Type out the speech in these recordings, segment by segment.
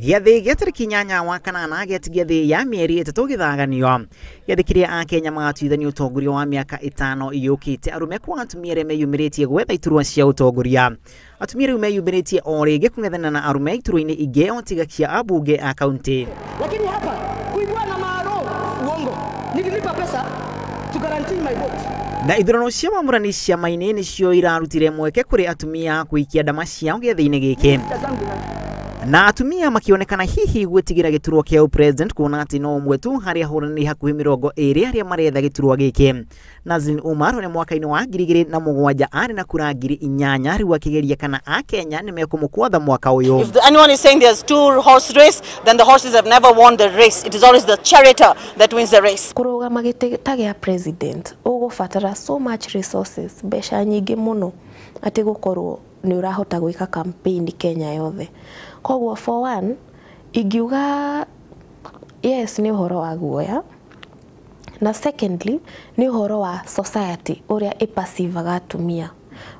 Giathi gĩatarĩki 8 wa kanana gĩatigĩathĩ ya mĩeri 3 gĩthaganio gĩathĩkire akenya magatuithania ũtongoria wa mĩaka 5 yũkĩte arũme kwa atumia arĩa meyumĩrĩtie gwetha iturwa cia ũtongoria. Atumia rĩu meyumĩrĩtie o rĩngĩ kũng'ethana na arũme iturwa-inĩ ingĩ o tiga cia ambunge a kaunti. Lakini hapa kuibua na maaro uongo. Nililipa pesa to guarantee my vote. Na ithurano cia mamũrani ciama-inĩ nĩcio irarutire mweke kũrĩ atumia gũikia ndama ciao gĩathĩ-inĩ gĩkĩ. Na atumia makionekana hihi gwĩtigĩra gĩturwa kĩa president kuona atĩ no ũmwe tu harĩ ahũranĩri hakuhĩ 20 arĩa maretha gĩturwa gĩkĩ. Nazin Umar nĩ mwaka-inĩ wa 2007 arĩ na kura 8,000 rĩu akĩgeria kana Akenya nĩ mekũmũkwatha mwaka ũyũ. If anyone is saying there's two horse race, then the horses have never won the race. It is always the charioteer that wins the race. Kũrũgama gĩtĩ gĩa president ũgũbatara so much resources, mbeca nyingĩ mũno atĩ gũkorwo nĩ ũrahota gwĩka campaign Kenya yothe. Koguo for one, ingiuga yes nĩ ũhoro wa guoya, na secondly nĩ ũhoro wa society ũrĩa ĩpassivaga atumia,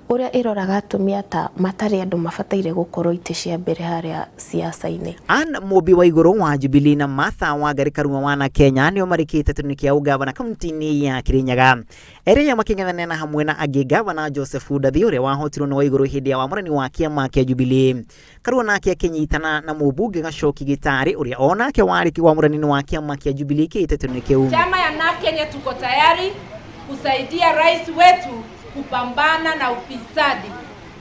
ũrĩa ĩroraga atumia ta matarĩ andũ mabataire gũkorwo itĩ cia mbere harĩa siasa-inĩ. Ann Mũmbi wa igũrũ wa Jubilee na Martha Wangari Karua wana Kenya nĩo marĩkĩte tũnĩ kĩa ũgavana kaunti-inĩ ya Kirinyaga. Erĩa makĩng'ethanĩra hamwe na angĩ gavana Joseph Ndathi ũrĩa wahotirwo nĩ wa igũrũ hĩndĩ ya wamũrani wa kĩama kĩa Jubilee. Karua nake akĩnyitana na mũmbunge Gacoki Gĩtarĩ ũrĩa onake warĩ wamũrani wa kĩama kĩa Jubilee kĩte tũnĩ kĩu. Chama ya Kenya tuko tayari kusaidia rais wetu kupambana na ufisadi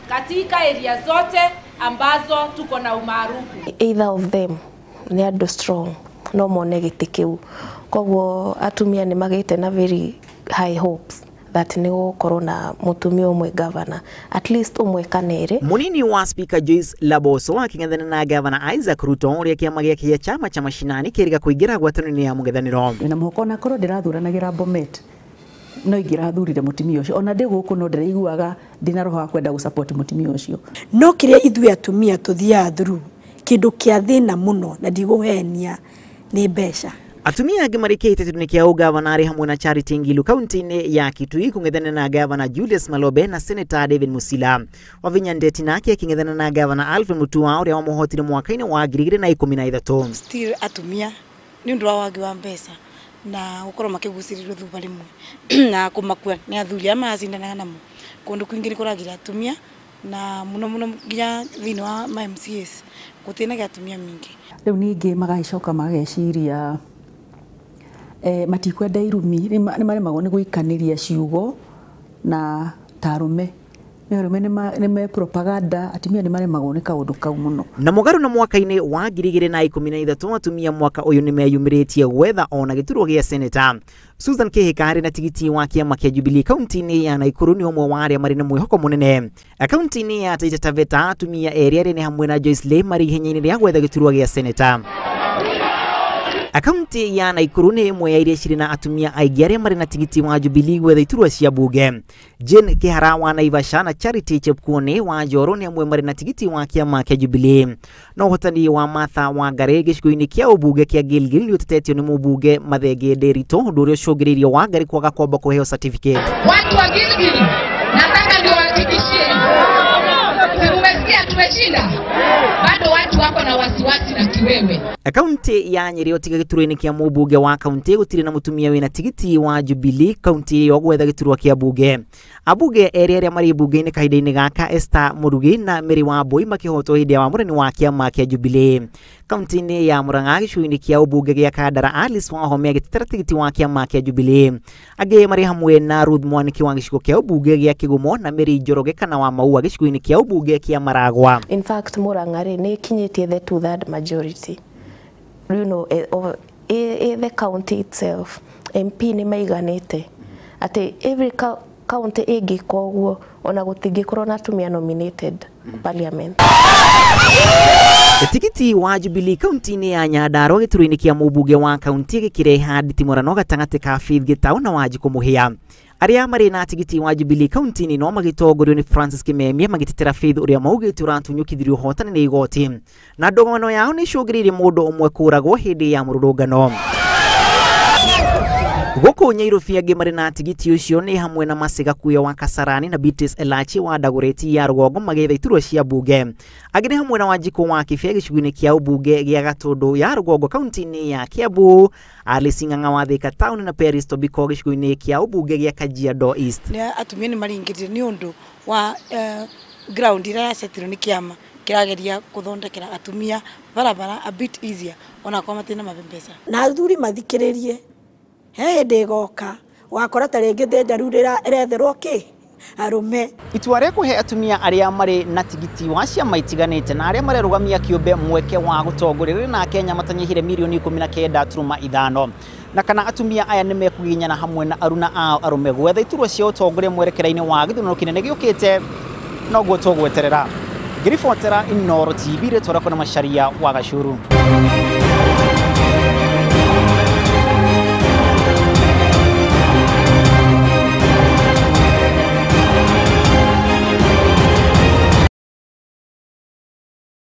katika area zote ambazo tuko na umaarufu. Either of them ni andũ strong no mone gĩtĩ kĩu. Koguo atumia nĩ magĩte na very high hopes that nĩ gũkorwo na mũtumia ũmwe governor, at least ũmwe kana erĩ. Munini wa speaker Joyce Laboso akĩng'ethana na governor Isaac Ruto ũrĩa kĩama gĩake gĩa chama cha mashinani kĩrĩga kũingĩra ngwatanĩro ya mũng'ethanĩro. Na mũhoko na korwo ndĩrathuranagĩra Bomet no ingĩrathurire mũtumia ũcio, ona ndĩ gũkũ no ndĩraiguaga ndĩna roho wa kwenda gũsupport mũtumia ũcio. No kĩrĩa ithuĩ atumia tũthiaga through kĩndũ kĩa thĩna mũno na ndigũhenia nĩ mbeca. Atumia angĩ marĩkĩte tũnĩ kĩa ũgavana arĩ hamwe na Charity Ngilu kaunti-inĩ ya Kitui kũng'ethana na gavana Julius Malobe na Senator David Musila. Wavinya Ndeti nake akĩng'ethana na gavana Alfred Mutua ũrĩa wamũhotire mwaka-inĩ wa 2013. Still atumia nĩ ũndũ wa wagi wa mbeca na gũkorwo makĩgucĩrĩrio thutha rĩmwe na kũmakua nĩ athuri arĩa maracindanaga namo. Kũndũ kũingĩ nĩ kũragira atumia na mũno nginya thĩinĩ wa MCAs gũtĩnaga atumia mingĩ. Rĩu ningĩ magagĩcoka mageciria matikwenda irumi nĩ maremagwo nĩ gũikanĩria ciugo na tarume. Nĩ me propaganda atumia nĩ maremagwo nĩ kaũndũ kau mũno. Na mũgarũ na mwaka-inĩ wa 2013 atumia mwaka ũyũ nĩ meyumĩrĩtie gwetha ona gĩturwa gĩa senator. Susan Kĩhĩka arĩ na tigiti wa kĩama kĩa Jubilee kaunti-inĩ ya Naikuru nĩ ũmwe wa arĩa marĩ na mwĩhoko mũnene. Kaunti-inĩ ya Taita Taveta atumia erĩ arĩ nĩ hamwe na Joyce Lay marĩ ihenya-inĩ rĩa gwetha gĩturwa gĩa senator. Akaunti ya Naikuru nĩ ĩmwe ya iria cirĩ na atumia aingĩ arĩa marĩ na tigiti wa Jubilee gwetha iturwa cia bunge. Jane Kĩhara wa Naivasha na Charity Chepkuone wa Njoro nĩ amwe marĩ na tigiti wa kĩama kĩa Jubilee. Na ũhotani wa Martha Wangari gĩcigo-inĩ kĩa ũmbunge kĩa Gilgil nĩ ũtetetio nĩ mũmbunge Mathenge Nderitu ũndũ ũrĩa ũcũngĩrĩirie Wangari kwaga kwamba kũheo certificate. Watu wa Gilgil nataka ndio wahakikishie tumesikia tumeshinda, bado watu wako na wasiwasi na kiwewe. Kaunti ya Nyeri otiga gĩturwa-inĩ kĩa mũmbunge wa kaunti gũtirĩ na mũtumia wĩna tigiti wa Jubilee kaunti yo gwetha gĩturwa kĩa bunge. Abunge erĩ arĩa marĩ bunge-inĩ kahinda-inĩ gaka Esther Mũrugi na Mary Wambui makĩhotwo hĩndĩ ya wamũrani wa kĩama kĩa Jubilee. Kaunti-inĩ ya Murang'a gĩcigo-inĩ kĩa ũmbunge gĩa Kandara Alice Wahome agĩtetera tigiti wa kĩama kĩa Jubilee. Angĩ marĩ hamwe na Ruth Mwaniki wa gĩcigo kĩa ũmbunge gĩa Kĩgumo na Mary Njoroge kana wa Maua gĩcigo-inĩ kĩa ũmbunge kĩa Maragwa. In fact Murang'a nĩ kinyĩtie the 2/3 majority. You know, the county itself, MP nĩ maiganĩte. Ati every county ĩngĩka ũguo ona gũtingĩkorwo na atumia nominated parliament. Tigiti wa Jubilee kaunti-inĩ ya Nyandarua gĩturwa-inĩ kĩa mũmbunge wa kaunti gĩkĩreha nditimũrano gatagatĩ ka Faith Gĩtaũ na Wanjikũ Mũhĩa. Arĩa marĩ na tigiti wa Jubilee kaunti-inĩ no magĩtongorio nĩ Francis Kimemia magĩtetera Faith ũrĩa maugĩte ũratunyũkithirio ũhotani nĩ igoti. Na ndogano yao nĩ icũngĩrĩirie mũndũ ũmwe kũragwo hĩndĩ ya mũrũrũngano. Goko Nyairobi angĩ marĩ na tigiti ũcio nĩ hamwe na Masega Kuya wa Kasarani na Beatrice Elachi wa Dagoretti ya Rũgongo magĩetha iturwa cia mbunge. Angĩ nĩ hamwe na Wanjikũ wa Kĩbĩa gĩcigo-inĩ kĩa ũmbunge gĩa Gatũndũ ya Rũgongo kaunti-inĩ ya Kiambu, Alice Ng'ang'a wa Thika Town na Peris Tobiko gĩcigo-inĩ kĩa ũmbunge gĩa Kajiado East. Atumia nĩ maringĩrĩire nĩ ũndũ wa ground ĩrĩa yacetirwo nĩ kĩama kĩrageria gũthondekera atumia barabara a bit easier ona kwa matina mabembesa. Na athuri mathikĩrĩrie he hĩndĩ ĩgoka wakora ta rĩngĩ thenjaru ĩretherwo kĩ arume. Itua rĩa kũhe atumia arĩa marĩ na tigiti wa ciama itiganĩte na arĩa marerũgamia kĩũmbe mweke wa gũtongoria na Kenya matanyihire mirioni 19.5 na kana atumia aya nĩ mekũginyana hamwe na aruna ao arume gwetha iturwa cia ũtongoria mwerekera-inĩ wa gĩthurano kĩnene gĩũkĩte noguo tũgweterera. Ngiribuatĩra Inooro TV rĩtwara kuna Macharia wa Gacuru.